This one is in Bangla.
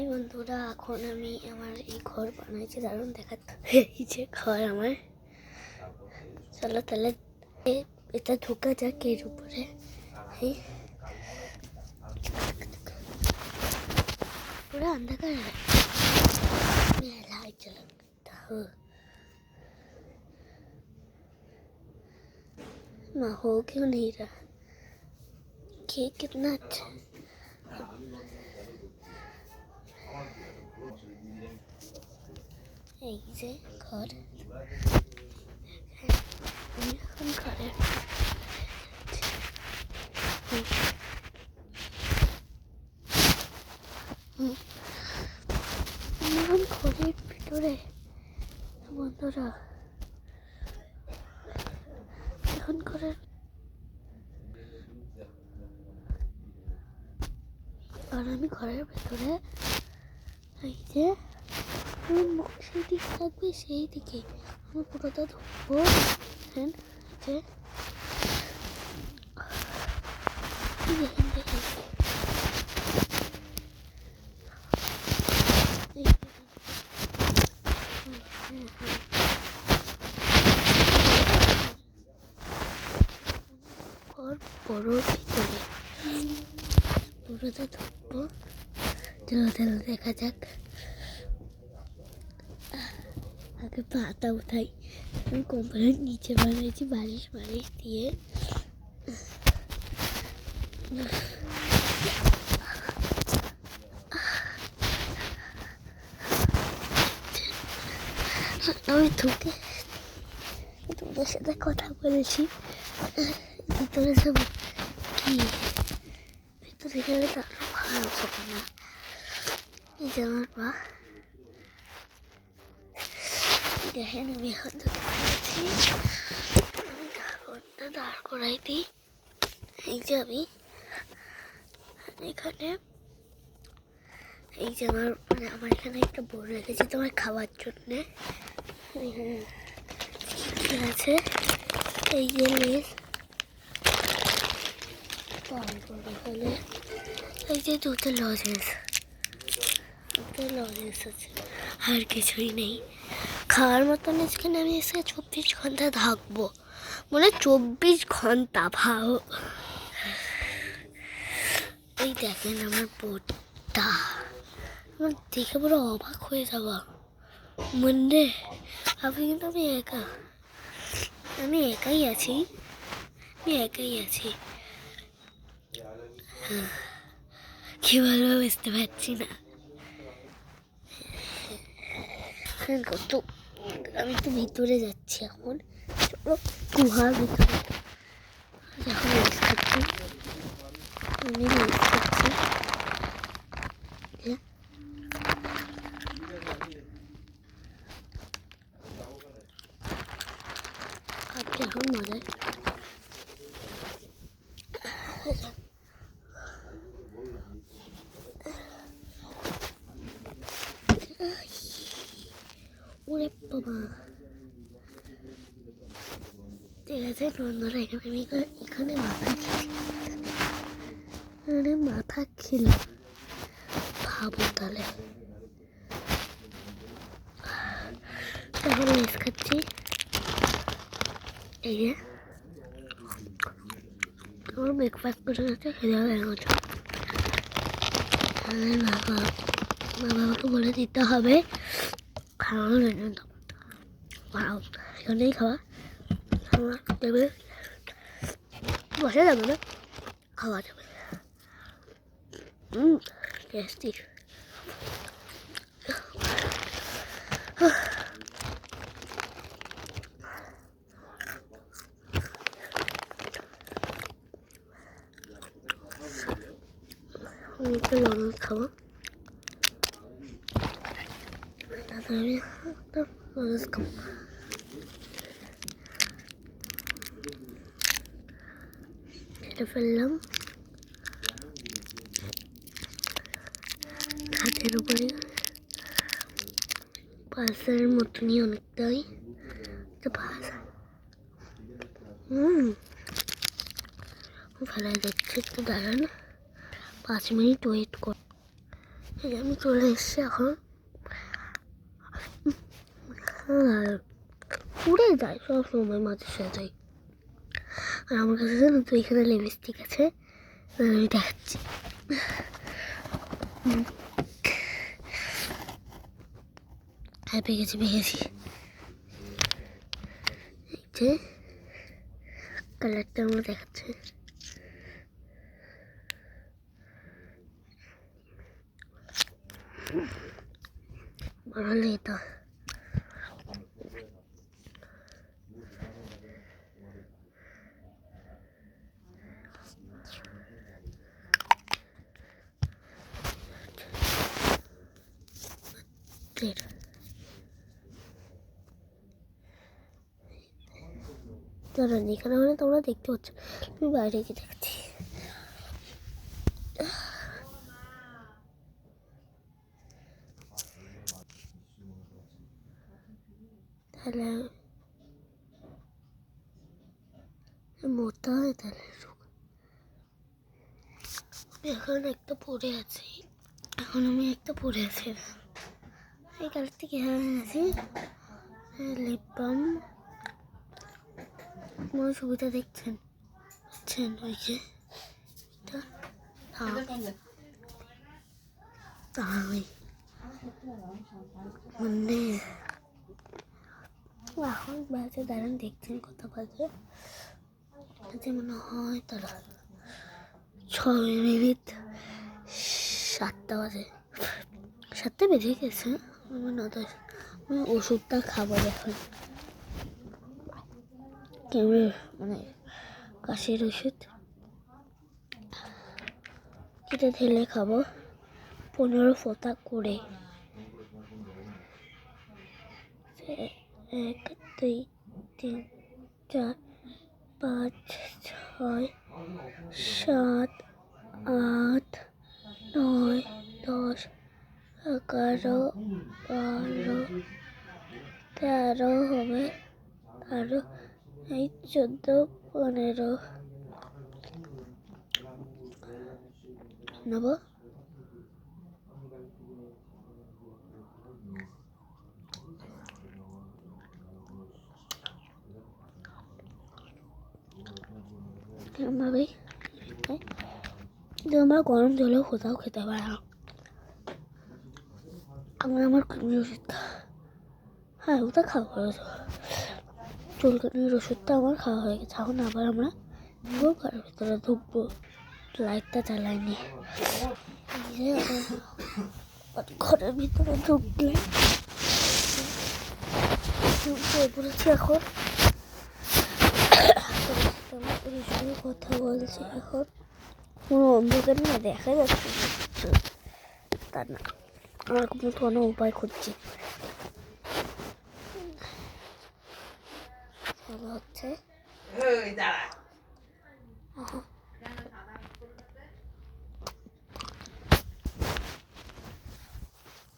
হাই বন্ধুরা, এখন আমি আমার এই ঘর বানাইছি, দারুণ দেখাচ্ছে। এই যে ঘর আমার, চলো তাহলে এটা ঢোকা যাক এর উপরে। পুরো अंधकार है, लाइट चला ना हो क्यों नहीं रहा। केक कितना अच्छा है। এই যে ঘর, এখন ঘরের এখন ঘরের ভিতরে বন্ধুরা, এখন ঘরের আর আমি ঘরের ভেতরে এই যে সেই দিক থাকবে, সেই দিকে আমি পুরোটা ধরবো। যে দেখেন দেখেন বড় ভিতরে পুরোটা ধরবো। চলো চলো দেখা যাক। আগে পাতা উঠাই। আমি কোম্পানির নিচে বানাইছি বালিশ বালিশ দিয়ে। আমি তোকে তোদের সাথে কথা বলেছি, ভিতরে যাবো কি ভিতরে গেলে তো আরো ভালো হবে না। এই যে আমার পা, দেখেন আমি এখন তোকে বলেছি আমি ঠাকুরটা দাঁড় করাই দিই। এই যে আমি এখানে, এই যে আমার আমার এখানে একটা বোর্ড রেখেছি তোমার খাওয়ার জন্যে। ঠিক আছে, এই যে লেস, তারপরে হলে এই যে দুটো লজেন্স আছে, আর কিছুই নেই খাওয়ার মতন। এখানে আমি এসে 24 ঘন্টা থাকবো, মানে 24 ঘন্টা ভাও। এই দেখেন আমার বোর্ডটা, আমার দেখে পুরো অবাক হয়ে যাবা মনে। আপনি কিন্তু আমি একাই আছি, কি বলবো বুঝতে পারছি না। তো আমি তো ভিতরে যাচ্ছি এখন, চলো গুহার ভিতরে। এখন রেস খাচ্ছি, আমি রেস খাচ্ছি। খাচ্ছি এখন মজায়। ওরে বাবা, ঠিক আছে বন্ধুরা, এখানে মাথা খেলাম, ভাবো তাহলে। এখন লেস খাচ্ছি, এই যে আমার ব্রেকফাস্ট করে যাচ্ছে, খেয়ে হয়ে গেছে। মা বাবাকে বলে দিতে হবে খাওয়ানোর জন্য। এখানেই খাওয়া দেবে, বসে যাবে না, খাওয়া যাবে। টেস্টি। আমি একটু লবণ খাবো, তারপরে আমি একটা লবণ খাবো। এটা ফেললাম হাতের উপরে, পালসারের মতনই অনেকটাই ভাজা। ভালো যাচ্ছে, একটু দাঁড়ান, 5 মিনিট ওয়েট কর। এই যে আমি চলে এসেছি এখন। আর উড়ে যায় সব সময় মাঝে সাথে। আর আমার কাছে জানো তো এখানে লিপস্টিক আছে, আমি দেখাচ্ছি। হ্যাঁ পেয়ে গেছি। এই যে কালারটা আমার দেখাচ্ছে। ভালো এটা। দাঁড়ান এখানে মানে তোমরা দেখতে পাচ্ছ, আমি বাইরে গিয়ে দেখছি। তাহলে মোটা হয় তাহলে এখন একটা পরে আছি। আমি একটা পরে আছি এই কালার থেকে আছি লিপ বাম। আমার ছবিটা দেখছেন ওই যে মানে এখন বাজে দাঁড়ান দেখছেন কত বাজে মনে হয় তারা 6 মিনিট 7টা বাজে। 7টা বেজে গেছে। আমি ওষুধটা খাবো এখন, মানে কাশির ওষুধ কেটে ঢেলে খাবো 15 ফোঁটা করে। 1 2 3 4 5 6 7 8 9 10 11 12 13 হবে, আরো এই 14 15 নেব। আমরা গরম জলেও কোথাও খেতে পারি না। আমার হ্যাঁ ওটা খাওয়া হয়েছে, চুলকানির ওষুধটা আমার খাওয়া হয়ে গেছে। এখন আবার আমরা ঘরের ভিতরে ঢুকবো, লাইটটা জ্বালাইনি। ঘরের ভিতরে ঢুকলে বলেছি এখন কথা বলছি। এখন কোনো অন্ধকার না দেখা যাচ্ছে তা না, আমার কোনো উপায় খুঁজছি হচ্ছে